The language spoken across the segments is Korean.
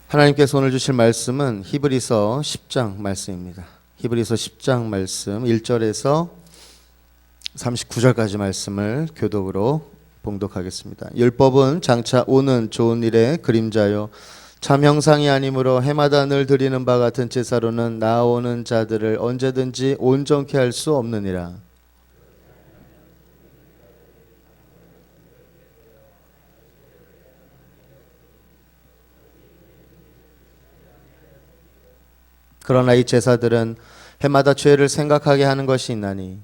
하나님께서 오늘 주실 말씀은 히브리서 10장 말씀입니다. 히브리서 10장 말씀 1절에서 39절까지 말씀을 교독으로 봉독하겠습니다. 율법은 장차 오는 좋은 일의 그림자요 참 형상이 아니므로 해마다 늘 드리는 바 같은 제사로는 나아오는 자들을 언제든지 온전케 할 수 없느니라. 그러나 이 제사들은 해마다 죄를 생각하게 하는 것이 있나니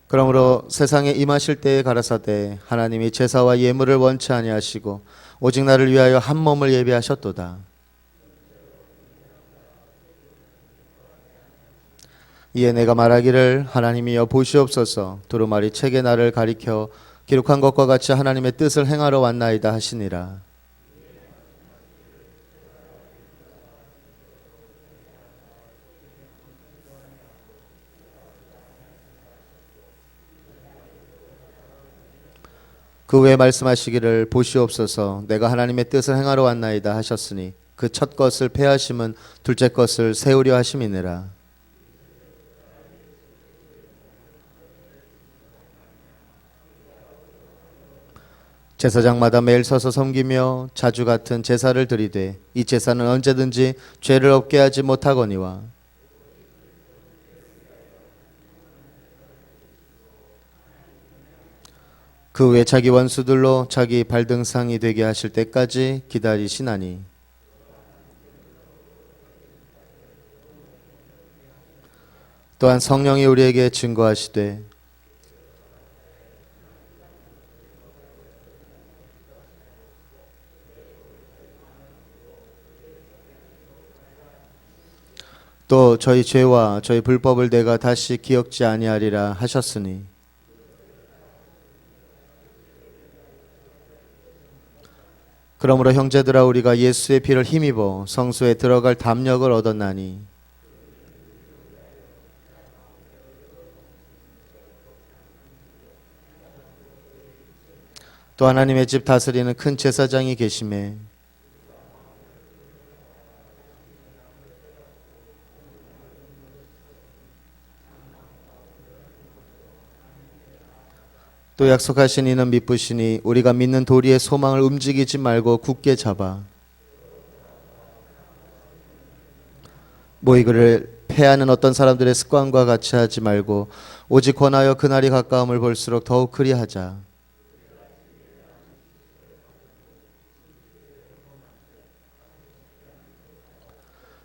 그러므로 세상에 임하실 때에 가라사대 하나님이 제사와 예물을 원치 아니하시고 오직 나를 위하여 한 몸을 예비하셨도다. 이에 내가 말하기를 하나님이여 보시옵소서 두루마리 책에 나를 가리켜 기록한 것과 같이 하나님의 뜻을 행하러 왔나이다 하시니라. 그 후에 말씀하시기를 보시옵소서 내가 하나님의 뜻을 행하러 왔나이다 하셨으니 그 첫 것을 폐하심은 둘째 것을 세우려 하심이니라. 제사장마다 매일 서서 섬기며 자주 같은 제사를 드리되 이 제사는 언제든지 죄를 없게 하지 못하거니와 그 후에 자기 원수들로 자기 발등상이 되게 하실 때까지 기다리시나니 또한 성령이 우리에게 증거하시되 또 저희 죄와 저희 불법을 내가 다시 기억지 아니하리라 하셨으니 그러므로 형제들아 우리가 예수의 피를 힘입어 성소에 들어갈 담력을 얻었나니 또 하나님의 집 다스리는 큰 제사장이 계시매 또 약속하신 이는 미쁘시니 우리가 믿는 도리의 소망을 움직이지 말고 굳게 잡아 모이그를 패하는 어떤 사람들의 습관과 같이 하지 말고 오직 권하여 그날이 가까움을 볼수록 더욱 그리하자.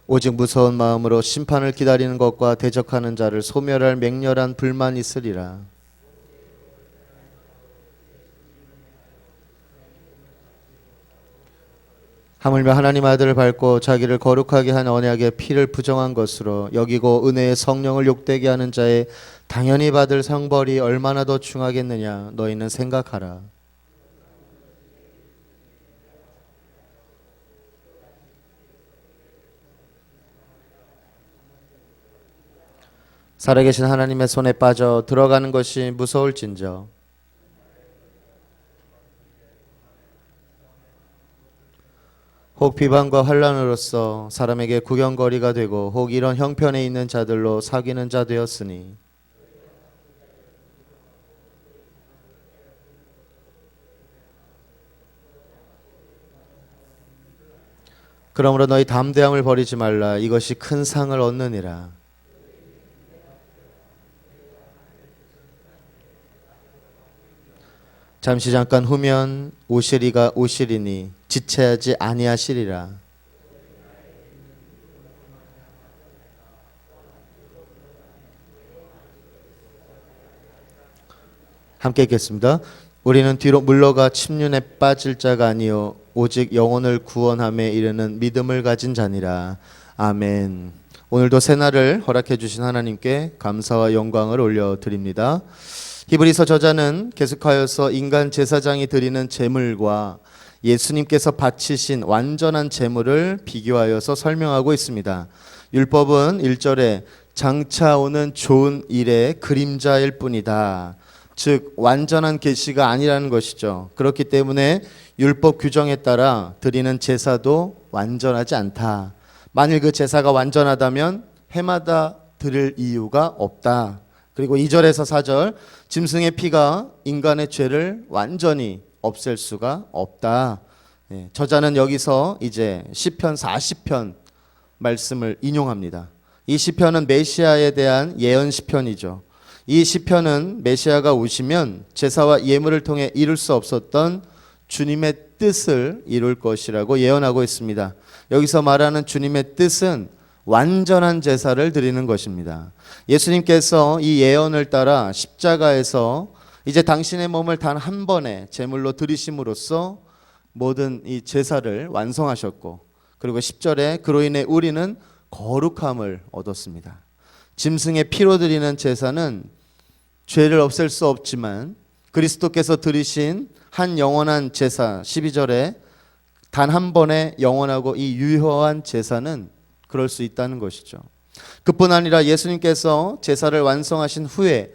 오직 무서운 마음으로 심판을 기다리는 것과 대적하는 자를 소멸할 맹렬한 불만이 있으리라. 하물며 하나님 아들을 밟고 자기를 거룩하게 한 언약의 피를 부정한 것으로 여기고 은혜의 성령을 욕되게 하는 자의 당연히 받을 상벌이 얼마나 더 중하겠느냐 너희는 생각하라. 살아계신 하나님의 손에 빠져 들어가는 것이 무서울진저 혹 비방과 환난으로서 사람에게 구경거리가 되고 혹 이런 형편에 있는 자들로 사귀는 자 되었으니 그러므로 너희 담대함을 버리지 말라. 이것이 큰 상을 얻느니라. 잠시 잠깐 후면 오시리가 오시리니 지체하지 아니하시리라. 함께 읽겠습니다. 우리는 뒤로 물러가 침륜에 빠질 자가 아니요 오직 영혼을 구원함에 이르는 믿음을 가진 자니라. 아멘. 오늘도 새날을 허락해 주신 하나님께 감사와 영광을 올려드립니다. 히브리서 저자는 계속하여서 인간 제사장이 드리는 제물과 예수님께서 바치신 완전한 제물을 비교하여서 설명하고 있습니다. 율법은 1절에 장차 오는 좋은 일의 그림자일 뿐이다. 즉 완전한 계시가 아니라는 것이죠. 그렇기 때문에 율법 규정에 따라 드리는 제사도 완전하지 않다. 만일 그 제사가 완전하다면 해마다 드릴 이유가 없다. 그리고 2절에서 4절, 짐승의 피가 인간의 죄를 완전히 없앨 수가 없다. 저자는 여기서 이제 시편 40편 말씀을 인용합니다. 이 시편은 메시아에 대한 예언 시편이죠. 이 시편은 메시아가 오시면 제사와 예물을 통해 이룰 수 없었던 주님의 뜻을 이룰 것이라고 예언하고 있습니다. 여기서 말하는 주님의 뜻은 완전한 제사를 드리는 것입니다. 예수님께서 이 예언을 따라 십자가에서 이제 당신의 몸을 단 한 번에 제물로 드리심으로써 모든 이 제사를 완성하셨고, 그리고 10절에 그로 인해 우리는 거룩함을 얻었습니다. 짐승의 피로 드리는 제사는 죄를 없앨 수 없지만 그리스도께서 드리신 한 영원한 제사, 12절에 단 한 번의 영원하고 이 유효한 제사는 그럴 수 있다는 것이죠. 그뿐 아니라 예수님께서 제사를 완성하신 후에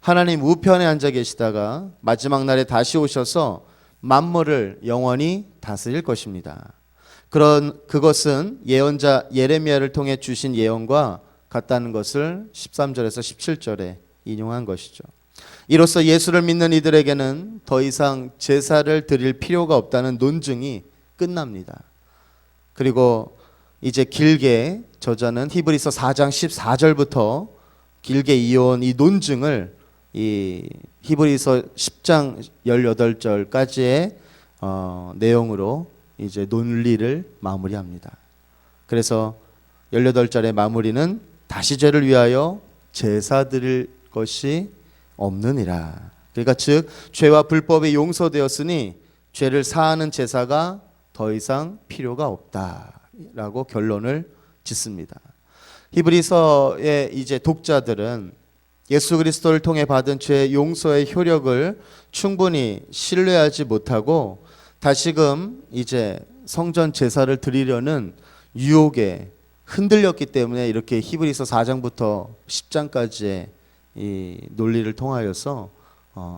하나님 우편에 앉아 계시다가 마지막 날에 다시 오셔서 만물을 영원히 다스릴 것입니다. 그것은 예언자 예레미야를 통해 주신 예언과 같다는 것을 13절에서 17절에 인용한 것이죠. 이로써 예수를 믿는 이들에게는 더 이상 제사를 드릴 필요가 없다는 논증이 끝납니다. 그리고 이제 길게 저자는 히브리서 4장 14절부터 길게 이어온 이 논증을 이 히브리서 10장 18절까지의 내용으로 이제 논리를 마무리합니다. 그래서 18절의 마무리는 다시 죄를 위하여 제사 드릴 것이 없느니라. 그러니까 즉 죄와 불법이 용서되었으니 죄를 사하는 제사가 더 이상 필요가 없다라고 결론을 짓습니다. 히브리서의 이제 독자들은 예수 그리스도를 통해 받은 죄 용서의 효력을 충분히 신뢰하지 못하고 다시금 이제 성전 제사를 드리려는 유혹에 흔들렸기 때문에 이렇게 히브리서 4장부터 10장까지의 이 논리를 통하여서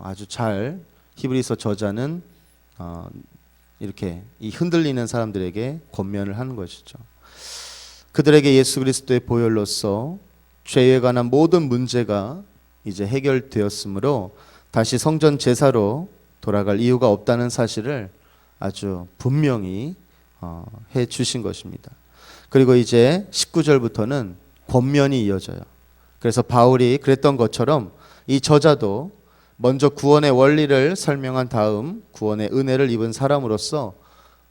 아주 잘 히브리서 저자는 이렇게 이 흔들리는 사람들에게 권면을 하는 것이죠. 그들에게 예수 그리스도의 보혈로서 죄에 관한 모든 문제가 이제 해결되었으므로 다시 성전 제사로 돌아갈 이유가 없다는 사실을 아주 분명히 해 주신 것입니다. 그리고 이제 19절부터는 권면이 이어져요. 그래서 바울이 그랬던 것처럼 이 저자도 먼저 구원의 원리를 설명한 다음 구원의 은혜를 입은 사람으로서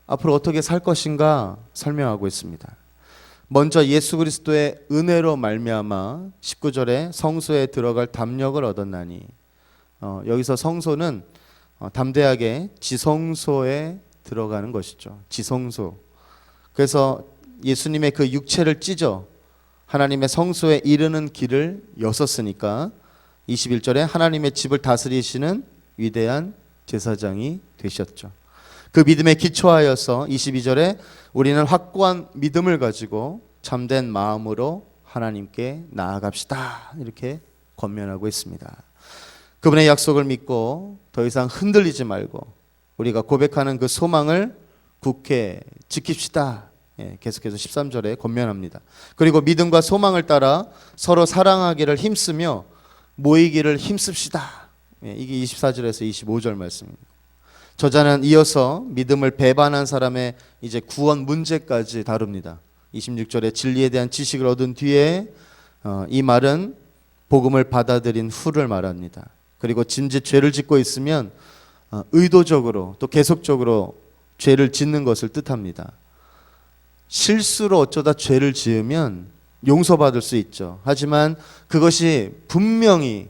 앞으로 어떻게 살 것인가 설명하고 있습니다. 먼저 예수 그리스도의 은혜로 말미암아 19절에 성소에 들어갈 담력을 얻었나니, 여기서 성소는 담대하게 지성소에 들어가는 것이죠. 지성소. 그래서 예수님의 그 육체를 찢어 하나님의 성소에 이르는 길을 여섰으니까 21절에 하나님의 집을 다스리시는 위대한 제사장이 되셨죠. 그 믿음에 기초하여서 22절에 우리는 확고한 믿음을 가지고 참된 마음으로 하나님께 나아갑시다, 이렇게 권면하고 있습니다. 그분의 약속을 믿고 더 이상 흔들리지 말고 우리가 고백하는 그 소망을 굳게 지킵시다, 계속해서 13절에 권면합니다. 그리고 믿음과 소망을 따라 서로 사랑하기를 힘쓰며 모이기를 힘씁시다. 이게 24절에서 25절 말씀입니다. 저자는 이어서 믿음을 배반한 사람의 이제 구원 문제까지 다룹니다. 26절에 진리에 대한 지식을 얻은 뒤에 이 말은 복음을 받아들인 후를 말합니다. 그리고 짐짓 죄를 짓고 있으면 의도적으로 또 계속적으로 죄를 짓는 것을 뜻합니다. 실수로 어쩌다 죄를 지으면 용서받을 수 있죠. 하지만 그것이 분명히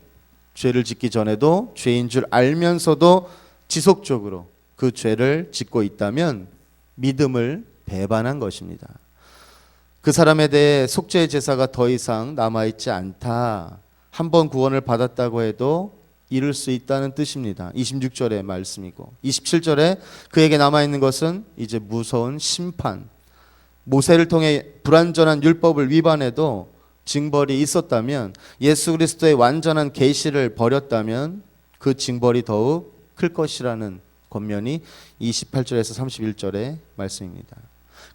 죄를 짓기 전에도 죄인 줄 알면서도 지속적으로 그 죄를 짓고 있다면 믿음을 배반한 것입니다. 그 사람에 대해 속죄의 제사가 더 이상 남아있지 않다. 한 번 구원을 받았다고 해도 이룰 수 있다는 뜻입니다. 26절의 말씀이고 27절에 그에게 남아있는 것은 이제 무서운 심판. 모세를 통해 불완전한 율법을 위반해도 징벌이 있었다면, 예수 그리스도의 완전한 계시를 버렸다면 그 징벌이 더욱 클 것이라는 권면이 28절에서 31절의 말씀입니다.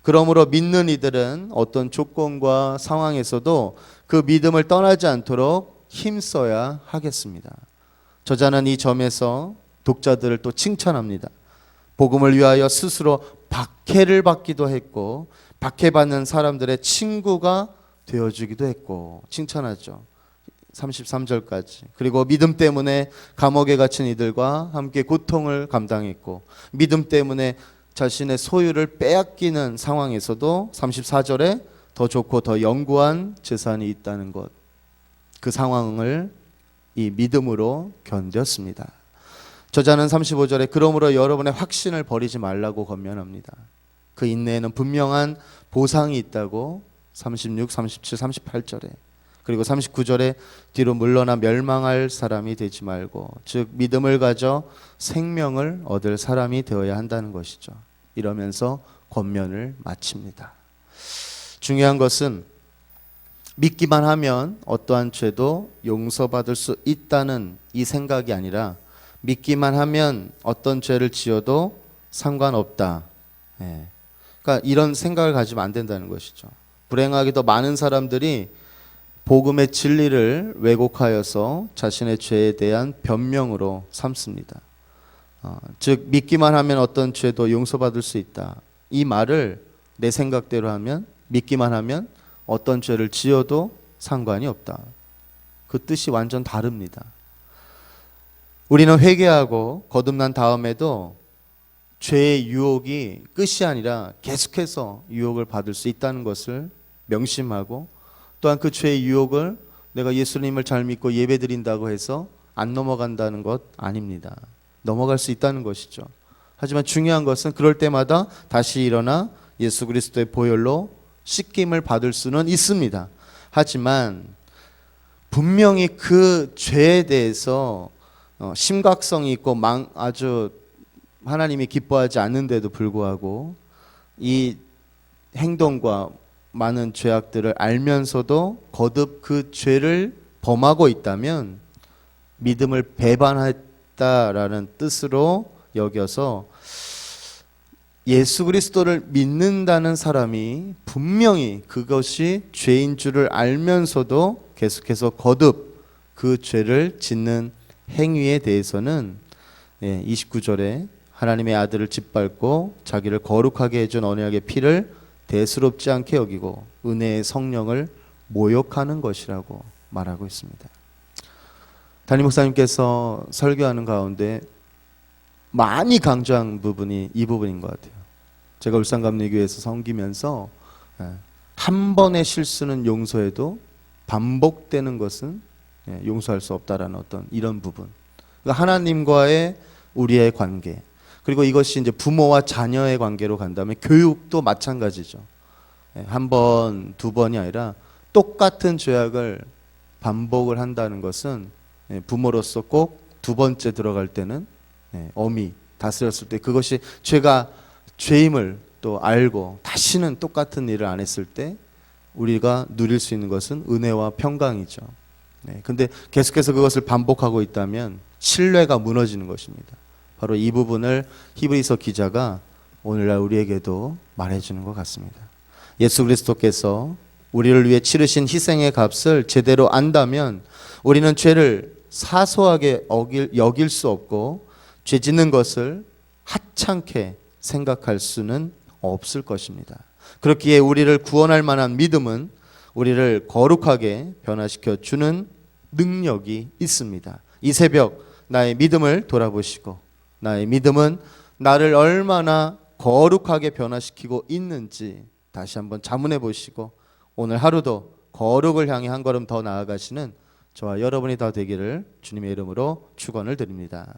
그러므로 믿는 이들은 어떤 조건과 상황에서도 그 믿음을 떠나지 않도록 힘써야 하겠습니다. 저자는 이 점에서 독자들을 또 칭찬합니다. 복음을 위하여 스스로 박해를 받기도 했고 박해받는 사람들의 친구가 되어주기도 했고 칭찬하죠. 33절까지. 그리고 믿음 때문에 감옥에 갇힌 이들과 함께 고통을 감당했고 믿음 때문에 자신의 소유를 빼앗기는 상황에서도 34절에 더 좋고 더 영구한 재산이 있다는 것, 그 상황을 이 믿음으로 견뎠습니다. 저자는 35절에 그러므로 여러분의 확신을 버리지 말라고 권면합니다. 그 인내에는 분명한 보상이 있다고 36, 37, 38절에 그리고 39절에 뒤로 물러나 멸망할 사람이 되지 말고 즉 믿음을 가져 생명을 얻을 사람이 되어야 한다는 것이죠. 이러면서 권면을 마칩니다. 중요한 것은 믿기만 하면 어떠한 죄도 용서받을 수 있다는 이 생각이 아니라 믿기만 하면 어떤 죄를 지어도 상관없다. 그러니까 이런 생각을 가지면 안 된다는 것이죠. 불행하게도 많은 사람들이 복음의 진리를 왜곡하여서 자신의 죄에 대한 변명으로 삼습니다. 즉 믿기만 하면 어떤 죄도 용서받을 수 있다. 이 말을 내 생각대로 하면 믿기만 하면 어떤 죄를 지어도 상관이 없다. 그 뜻이 완전 다릅니다. 우리는 회개하고 거듭난 다음에도 죄의 유혹이 끝이 아니라 계속해서 유혹을 받을 수 있다는 것을 명심하고 또한 그 죄의 유혹을 내가 예수님을 잘 믿고 예배드린다고 해서 안 넘어간다는 것 아닙니다. 넘어갈 수 있다는 것이죠. 하지만 중요한 것은 그럴 때마다 다시 일어나 예수 그리스도의 보혈로 씻김을 받을 수는 있습니다. 하지만 분명히 그 죄에 대해서 심각성이 있고 아주 하나님이 기뻐하지 않는데도 불구하고 이 행동과 많은 죄악들을 알면서도 거듭 그 죄를 범하고 있다면 믿음을 배반했다라는 뜻으로 여겨서 예수 그리스도를 믿는다는 사람이 분명히 그것이 죄인 줄을 알면서도 계속해서 거듭 그 죄를 짓는 행위에 대해서는 29절에 하나님의 아들을 짓밟고 자기를 거룩하게 해준 언약의 피를 대수롭지 않게 여기고 은혜의 성령을 모욕하는 것이라고 말하고 있습니다. 담임 목사님께서 설교하는 가운데 많이 강조한 부분이 이 부분인 것 같아요. 제가 울산감리교회에서 섬기면서 한 번의 실수는 용서해도 반복되는 것은 용서할 수 없다라는 어떤 이런 부분. 그러니까 하나님과의 우리의 관계. 그리고 이것이 이제 부모와 자녀의 관계로 간다면 교육도 마찬가지죠. 한 번, 두 번이 아니라 똑같은 죄악을 반복을 한다는 것은 부모로서 꼭 두 번째 들어갈 때는 엄히 다스렸을 때 그것이 죄임을 또 알고 다시는 똑같은 일을 안 했을 때 우리가 누릴 수 있는 것은 은혜와 평강이죠. 근데 계속해서 그것을 반복하고 있다면 신뢰가 무너지는 것입니다. 바로 이 부분을 히브리서 기자가 오늘날 우리에게도 말해주는 것 같습니다. 예수 그리스도께서 우리를 위해 치르신 희생의 값을 제대로 안다면 우리는 죄를 사소하게 여길 수 없고 죄 짓는 것을 하찮게 생각할 수는 없을 것입니다. 그렇기에 우리를 구원할 만한 믿음은 우리를 거룩하게 변화시켜 주는 능력이 있습니다. 이 새벽 나의 믿음을 돌아보시고 나의 믿음은 나를 얼마나 거룩하게 변화시키고 있는지 다시 한번 자문해 보시고 오늘 하루도 거룩을 향해 한 걸음 더 나아가시는 저와 여러분이 다 되기를 주님의 이름으로 축원을 드립니다.